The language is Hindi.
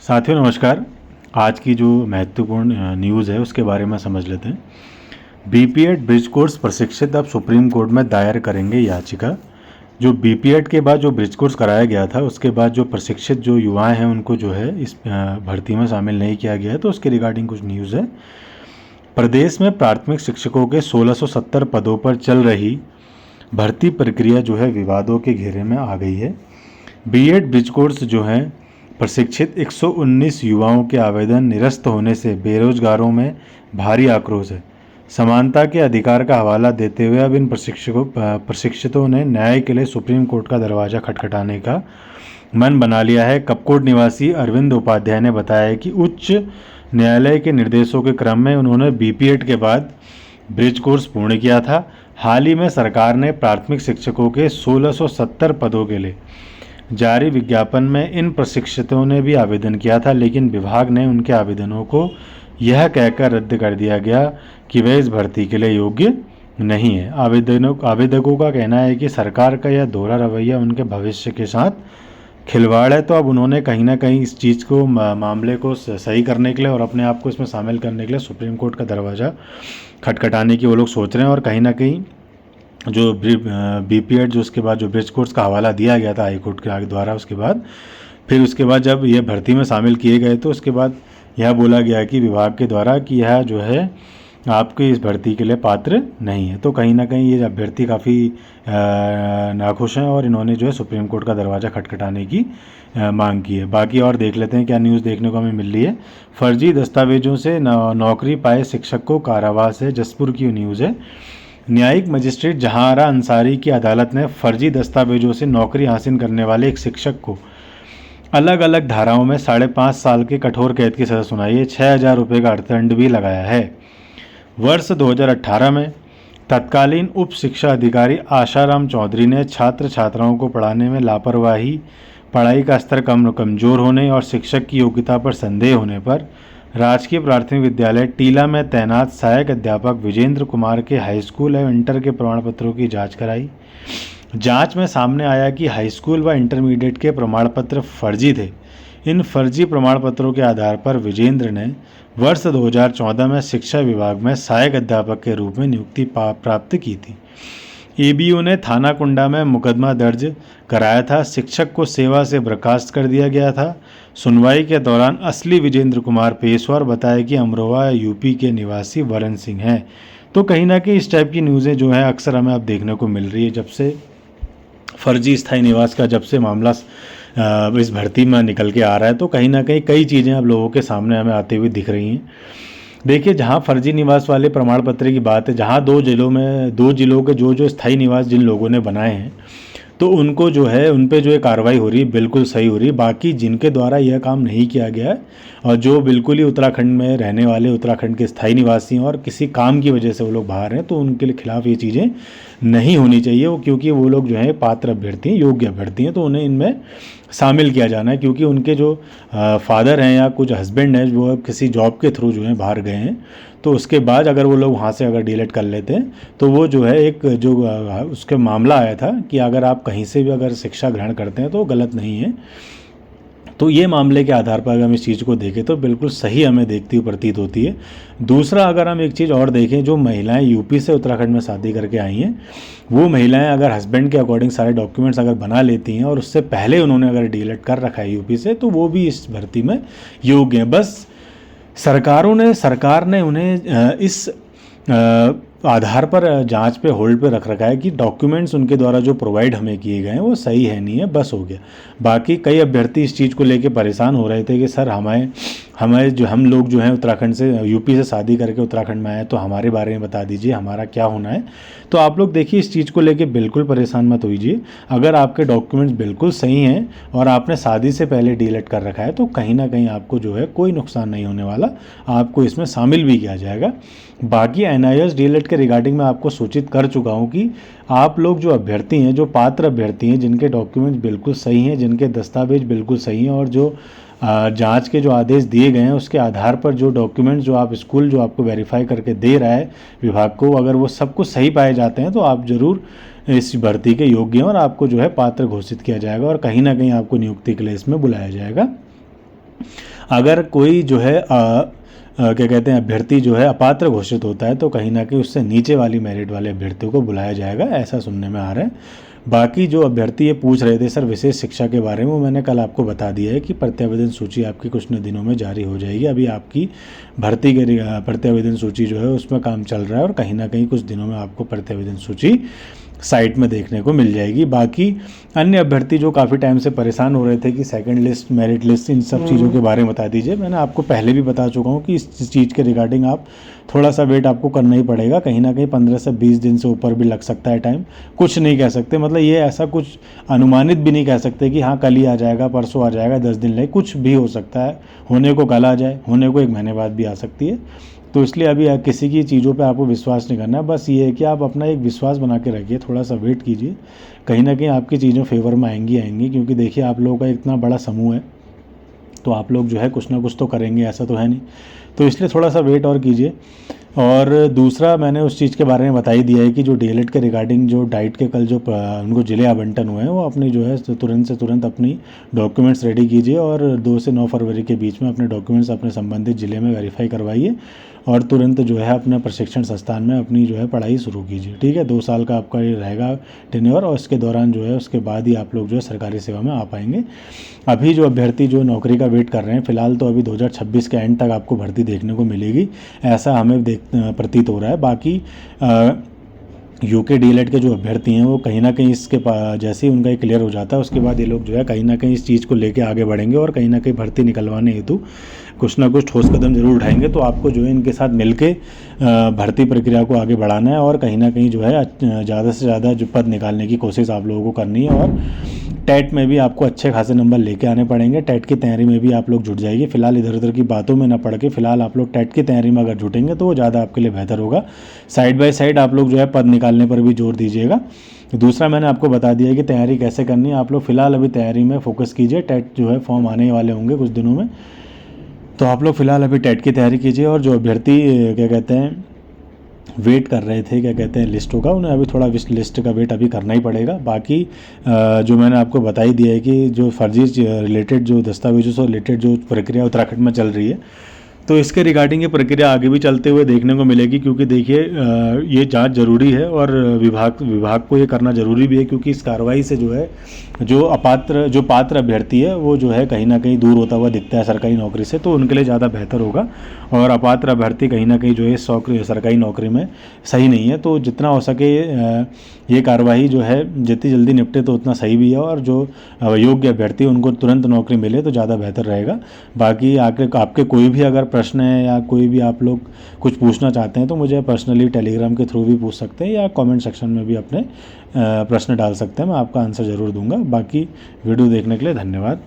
साथियों नमस्कार। आज की जो महत्वपूर्ण न्यूज़ है उसके बारे में समझ लेते हैं। बीपीएड ब्रिज कोर्स प्रशिक्षित अब सुप्रीम कोर्ट में दायर करेंगे याचिका। जो बीपीएड के बाद जो ब्रिज कोर्स कराया गया था उसके बाद जो प्रशिक्षित जो युवाएं हैं उनको जो है इस भर्ती में शामिल नहीं किया गया है, तो उसके रिगार्डिंग कुछ न्यूज़ है। प्रदेश में प्राथमिक शिक्षकों के 1670 पदों पर चल रही भर्ती प्रक्रिया जो है विवादों के घेरे में आ गई है। बीएड ब्रिज कोर्स जो है प्रशिक्षित 119 युवाओं के आवेदन निरस्त होने से बेरोजगारों में भारी आक्रोश है। समानता के अधिकार का हवाला देते हुए अब इन प्रशिक्षितों ने न्याय के लिए सुप्रीम कोर्ट का दरवाज़ा खटखटाने का मन बना लिया है। कपकोट निवासी अरविंद उपाध्याय ने बताया कि उच्च न्यायालय के निर्देशों के क्रम में उन्होंने बीपीएड के बाद ब्रिज कोर्स पूर्ण किया था। हाल ही में सरकार ने प्राथमिक शिक्षकों के 1670 पदों के लिए जारी विज्ञापन में इन प्रशिक्षितों ने भी आवेदन किया था, लेकिन विभाग ने उनके आवेदनों को यह कहकर रद्द कर दिया गया कि वे इस भर्ती के लिए योग्य नहीं है। आवेदकों का कहना है कि सरकार का यह दोहरा रवैया उनके भविष्य के साथ खिलवाड़ है। तो अब उन्होंने कहीं ना कहीं इस चीज़ को मामले को सही करने के लिए और अपने आप को इसमें शामिल करने के लिए सुप्रीम कोर्ट का दरवाज़ा खटखटाने की वो लोग सोच रहे हैं। और कहीं ना कहीं जो बीपीएड जो उसके बाद जो ब्रिज कोर्स का हवाला दिया गया था हाई कोर्ट के द्वारा, उसके बाद फिर उसके बाद जब ये भर्ती में शामिल किए गए तो उसके बाद यह बोला गया कि विभाग के द्वारा कि यह जो है आपके इस भर्ती के लिए पात्र नहीं है। तो कहीं ना कहीं ये अभ्यर्थी काफ़ी नाखुश हैं और इन्होंने जो है सुप्रीम कोर्ट का दरवाज़ा खटखटाने की मांग की है। बाकी और देख लेते हैं क्या न्यूज़ देखने को हमें मिल रही है। फर्जी दस्तावेजों से नौकरी पाए शिक्षक को कारावास है, जसपुर की न्यूज़ है। न्यायिक मजिस्ट्रेट जहांआरा अंसारी की अदालत ने फर्जी दस्तावेजों से नौकरी हासिल करने वाले एक शिक्षक को अलग अलग धाराओं में 5.5 साल के कठोर कैद की सज़ा सुनाई है। 6,000 रुपये का अर्थदंड भी लगाया है। वर्ष 2018 में तत्कालीन उप शिक्षा अधिकारी आशाराम चौधरी ने छात्र छात्राओं को पढ़ाने में लापरवाही, पढ़ाई का स्तर कमजोर होने और शिक्षक की योग्यता पर संदेह होने पर राजकीय प्राथमिक विद्यालय टीला में तैनात सहायक अध्यापक विजेंद्र कुमार के हाई स्कूल एवं इंटर के प्रमाण पत्रों की जांच कराई। जांच में सामने आया कि हाई स्कूल व इंटरमीडिएट के प्रमाण पत्र फर्जी थे। इन फर्जी प्रमाण पत्रों के आधार पर विजेंद्र ने वर्ष 2014 में शिक्षा विभाग में सहायक अध्यापक के रूप में नियुक्ति प्राप्त की थी। एबीओ ने थाना कुंडा में मुकदमा दर्ज कराया था। शिक्षक को सेवा से बर्खास्त कर दिया गया था। सुनवाई के दौरान असली विजेंद्र कुमार पेश हुआ और बताया कि अमरोहा यूपी के निवासी वरण सिंह हैं। तो कहीं ना कहीं इस टाइप की न्यूज़ें जो है अक्सर हमें अब देखने को मिल रही है। जब से फर्जी स्थायी निवास का जब से मामला इस भर्ती में निकल के आ रहा है तो कहीं ना कहीं कई चीज़ें अब लोगों के सामने हमें आते हुए दिख रही हैं। देखिए, जहाँ फर्जी निवास वाले प्रमाण पत्र की बात है, जहाँ दो जिलों के जो स्थायी निवास जिन लोगों ने बनाए हैं तो उनको जो है उन पे जो है कार्रवाई हो रही है, बिल्कुल सही हो रही है। बाकी जिनके द्वारा यह काम नहीं किया गया है और जो बिल्कुल ही उत्तराखंड में रहने वाले उत्तराखंड के स्थायी निवासी हैं और किसी काम की वजह से वो लोग बाहर हैं, तो उनके खिलाफ ये चीज़ें नहीं होनी चाहिए। वो क्योंकि वो लोग जो है पात्र अभ्यर्थी हैं, योग्य अभ्यर्थी हैं, तो उन्हें इनमें शामिल किया जाना है। क्योंकि उनके जो फादर हैं या कुछ हस्बैंड हैं वो किसी जॉब के थ्रू जो है बाहर गए हैं, तो उसके बाद अगर वो लोग वहाँ से अगर डीलेट कर लेते हैं तो वो जो है एक जो उसके मामला आया था कि अगर आप कहीं से भी अगर शिक्षा ग्रहण करते हैं तो गलत नहीं है। तो ये मामले के आधार पर अगर हम इस चीज़ को देखें तो बिल्कुल सही हमें देखती हुई प्रतीत होती है। दूसरा, अगर हम एक चीज़ और देखें, जो महिलाएं यूपी से उत्तराखंड में शादी करके आई हैं, वो महिलाएं अगर हस्बैंड के अकॉर्डिंग सारे डॉक्यूमेंट्स अगर बना लेती हैं और उससे पहले उन्होंने अगर डीलेट कर रखा है यूपी से, तो वो भी इस भर्ती में योग्य हैं। बस सरकार ने उन्हें इस आधार पर जांच पे होल्ड पे रख रखा है कि डॉक्यूमेंट्स उनके द्वारा जो प्रोवाइड हमें किए गए हैं वो सही है नहीं है, बस हो गया। बाकी कई अभ्यर्थी इस चीज़ को लेके परेशान हो रहे थे कि सर हम लोग जो हैं उत्तराखंड से यूपी से शादी करके उत्तराखंड में आए, तो हमारे बारे में बता दीजिए, हमारा क्या होना है। तो आप लोग देखिए, इस चीज़ को लेके बिल्कुल परेशान मत होइए। अगर आपके डॉक्यूमेंट्स बिल्कुल सही हैं और आपने शादी से पहले डीलेट कर रखा है तो कहीं ना कहीं आपको जो है कोई नुकसान नहीं होने वाला, आपको इसमें शामिल भी किया जाएगा। बाकी NIS डीलेट के रिगार्डिंग मैं आपको सूचित कर चुका हूं कि आप लोग जो अभ्यर्थी हैं, जो पात्र अभ्यर्थी हैं, जिनके डॉक्यूमेंट्स बिल्कुल सही हैं, जिनके दस्तावेज बिल्कुल सही हैं और जो जांच के जो आदेश दिए गए हैं उसके आधार पर जो डॉक्यूमेंट्स जो आप स्कूल जो आपको वेरीफाई करके दे रहा है विभाग को, अगर वो सब कुछ सही पाए जाते हैं तो आप ज़रूर इस भर्ती के योग्य हैं और आपको जो है पात्र घोषित किया जाएगा और कहीं ना कहीं आपको नियुक्ति के लिए इसमें बुलाया जाएगा। अगर कोई जो है क्या कहते हैं अभ्यर्थी जो है अपात्र घोषित होता है तो कहीं ना कहीं उससे नीचे वाली मेरिट वाले अभ्यर्थियों को बुलाया जाएगा, ऐसा सुनने में आ रहा है। बाकी जो अभ्यर्थी ये पूछ रहे थे सर विशेष शिक्षा के बारे में, वो मैंने कल आपको बता दिया है कि प्रत्यावेदन सूची आपकी कुछ दिनों में जारी हो जाएगी। अभी आपकी भर्ती के प्रत्यावेदन सूची जो है उसमें काम चल रहा है और कहीं ना कहीं कुछ दिनों में आपको प्रत्यावेदन सूची साइट में देखने को मिल जाएगी। बाकी अन्य अभ्यर्थी जो काफ़ी टाइम से परेशान हो रहे थे कि सेकंड लिस्ट, मेरिट लिस्ट, इन सब चीज़ों के बारे में बता दीजिए। मैंने आपको पहले भी बता चुका हूँ कि इस चीज़ के रिगार्डिंग आप थोड़ा सा वेट आपको करना ही पड़ेगा। कहीं ना कहीं 15 से 20 दिन से ऊपर भी लग सकता है टाइम, कुछ नहीं कह सकते। मतलब ये ऐसा कुछ अनुमानित भी नहीं कह सकते कि हाँ कल ही आ जाएगा, परसों आ जाएगा, 10 दिन लगे, कुछ भी हो सकता है। होने को कल आ जाए, होने को 1 महीने बाद भी आ सकती है। तो इसलिए अभी किसी की चीज़ों पे आपको विश्वास नहीं करना है। बस ये है कि आप अपना एक विश्वास बना के रखिए, थोड़ा सा वेट कीजिए, कहीं ना कहीं आपकी चीज़ें फेवर में आएंगी। क्योंकि देखिए आप लोगों का इतना बड़ा समूह है तो आप लोग जो है कुछ ना कुछ तो करेंगे, ऐसा तो है नहीं। तो इसलिए थोड़ा सा वेट और कीजिए। और दूसरा मैंने उस चीज़ के बारे में बता ही दिया है कि जो डीएलएड के रिगार्डिंग जो डाइट के कल जो उनको जिले आवंटन हुए हैं, वो अपनी जो है तुरंत से तुरंत अपनी डॉक्यूमेंट्स रेडी कीजिए और 2 से 9 फरवरी के बीच में अपने डॉक्यूमेंट्स अपने संबंधित ज़िले में वेरीफाई करवाइए और तुरंत जो है अपने प्रशिक्षण संस्थान में अपनी जो है पढ़ाई शुरू कीजिए। ठीक है, 2 साल का आपका ये रहेगा टेन्योर और इसके दौरान जो है उसके बाद ही आप लोग जो है सरकारी सेवा में आ पाएंगे। अभी जो अभ्यर्थी जो नौकरी का वेट कर रहे हैं, फिलहाल तो अभी 2026 के एंड तक आपको भर्ती देखने को मिलेगी, ऐसा हमें प्रतीत हो रहा है। बाकी यूके डीएलएड के जो अभ्यर्थी हैं वो कहीं ना कहीं इसके जैसे ही उनका क्लियर हो जाता है उसके बाद ये लोग जो है कहीं ना कहीं इस चीज़ को लेके आगे बढ़ेंगे और कहीं ना कहीं भर्ती निकलवाने हेतु कुछ ना कुछ ठोस कदम जरूर उठाएंगे। तो आपको जो है इनके साथ मिलके भर्ती प्रक्रिया को आगे बढ़ाना है और कहीं ना कहीं जो है ज़्यादा से ज़्यादा जो पद निकालने की कोशिश आप लोगों को करनी है। और टेट में भी आपको अच्छे खासे नंबर लेके आने पड़ेंगे। टेट की तैयारी में भी आप लोग जुट जाइए। फिलहाल इधर उधर की बातों में ना पड़ के फिलहाल आप लोग टेट की तैयारी में अगर जुटेंगे तो वो ज़्यादा आपके लिए बेहतर होगा। साइड बाय साइड आप लोग जो है पद निकालने पर भी जोर दीजिएगा। दूसरा मैंने आपको बता दिया कि तैयारी कैसे करनी है। आप लोग फिलहाल अभी तैयारी में फोकस कीजिए। टेट जो है फॉर्म आने वाले होंगे कुछ दिनों में, तो आप लोग फिलहाल अभी टेट की तैयारी कीजिए। और जो अभ्यर्थी क्या कहते हैं वेट कर रहे थे क्या कहते हैं लिस्टों का, उन्हें अभी थोड़ा लिस्ट का वेट अभी करना ही पड़ेगा। बाकी जो मैंने आपको बता ही दिया है कि जो फर्जी रिलेटेड जो दस्तावेजों से रिलेटेड जो प्रक्रिया उत्तराखंड में चल रही है, तो इसके रिगार्डिंग ये प्रक्रिया आगे भी चलते हुए देखने को मिलेगी। क्योंकि देखिए ये जांच जरूरी है और विभाग को ये करना जरूरी भी है, क्योंकि इस कार्रवाई से जो है जो पात्र अभ्यर्थी है वो जो है कहीं ना कहीं दूर होता हुआ दिखता है सरकारी नौकरी से, तो उनके लिए ज़्यादा बेहतर होगा। और अपात्र अभ्यर्थी कहीं ना कहीं जो है सरकारी नौकरी में सही नहीं है, तो जितना हो सके ये कार्रवाई जो है जितनी जल्दी निपटे तो उतना सही भी है। और जो योग्य अभ्यर्थी उनको तुरंत नौकरी मिले तो ज़्यादा बेहतर रहेगा। बाकी आपके कोई भी अगर प्रश्न है या कोई भी आप लोग कुछ पूछना चाहते हैं तो मुझे पर्सनली टेलीग्राम के थ्रू भी पूछ सकते हैं या कमेंट सेक्शन में भी अपने प्रश्न डाल सकते हैं, मैं आपका आंसर ज़रूर दूंगा। बाकी वीडियो देखने के लिए धन्यवाद।